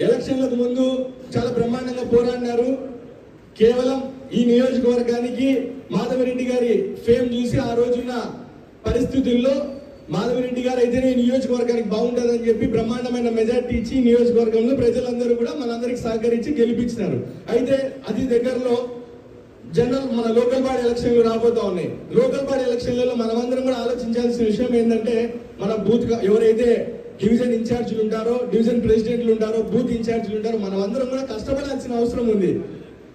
ఎలక్షన్లకు ముందు చాలా బ్రహ్మాండంగా పోరాడినారు. కేవలం ఈ నియోజకవర్గానికి మాధవరెడ్డి గారి ఫేమ్ చూసి ఆ రోజున్న పరిస్థితుల్లో మాధవరెడ్డి గారు అయితేనే ఈ నియోజకవర్గానికి బాగుంటుందని చెప్పి బ్రహ్మాండమైన మెజార్టీ ఇచ్చి నియోజకవర్గంలో ప్రజలందరూ కూడా మనందరికి సహకరించి గెలిపించినారు. అయితే అది దగ్గరలో జనరల్ మన లోకల్ బాడీ ఎలక్షన్లు రాబోతా ఉన్నాయి. లోకల్ బాడీ ఎలక్షన్లలో మనమందరం కూడా ఆలోచించాల్సిన విషయం ఏంటంటే, మన బూత్ ఎవరైతే డివిజన్ ఇన్ఛార్జీలు ఉంటారో, డివిజన్ ప్రెసిడెంట్లు ఉంటారో, బూత్ ఇన్ఛార్జీలు ఉంటారో, మనమందరం కూడా కష్టపడాల్సిన అవసరం ఉంది.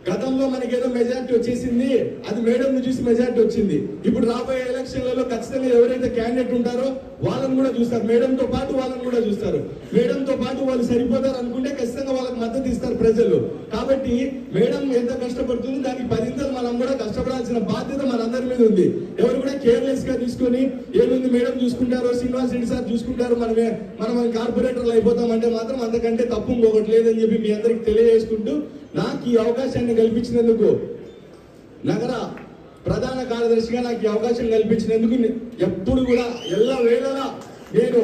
గతంలో మనకేదో మెజార్టీ వచ్చేసింది, అది మేడం చూసి మెజార్టీ వచ్చింది. ఇప్పుడు రాబోయే ఎలక్షన్లలో ఖచ్చితంగా ఎవరైతే క్యాండిడేట్ ఉంటారో వాళ్ళని కూడా చూస్తారు, మేడంతో పాటు వాళ్ళని కూడా చూస్తారు. మేడంతో పాటు వాళ్ళు సరిపోతారు అనుకుంటే ఖచ్చితంగా వాళ్ళకి మద్దతు ఇస్తారు ప్రజలు. కాబట్టి మేడం ఎంత కష్టపడుతుంది దానికి 10 మనం కూడా కష్టపడాల్సిన బాధ్యత మనందరి మీద ఉంది. ఎవరు కూడా కేర్లెస్ గా తీసుకొని ఏముంది మేడం చూసుకుంటారో, శ్రీనివాస్ రెడ్డి సార్ చూసుకుంటారు, మనం కార్పొరేటర్లు అయిపోతామంటే మాత్రం అంతకంటే తప్పు ఇంకొకటి లేదని చెప్పి మీ అందరికి తెలియజేసుకుంటూ, నాకు ఈ అవకాశాన్ని కల్పించినందుకు, నగర ప్రధాన కార్యదర్శిగా నాకు ఈ అవకాశం కల్పించినందుకు ఎప్పుడు కూడా ఎల్లవేళలా నేను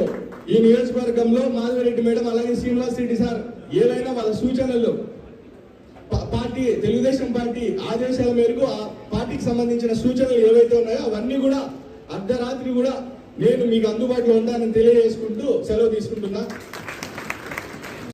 ఈ నియోజకవర్గంలో మాధవరెడ్డి మేడం అలాగే శ్రీనివాస్ రెడ్డి సార్ ఏవైనా వాళ్ళ సూచనలు, పార్టీ తెలుగుదేశం పార్టీ ఆదేశాల మేరకు ఆ పార్టీకి సంబంధించిన సూచనలు ఏవైతే ఉన్నాయో అవన్నీ కూడా అర్ధరాత్రి కూడా నేను మీకు అందుబాటులో ఉంటానని తెలియజేసుకుంటూ సెలవు తీసుకుంటున్నా.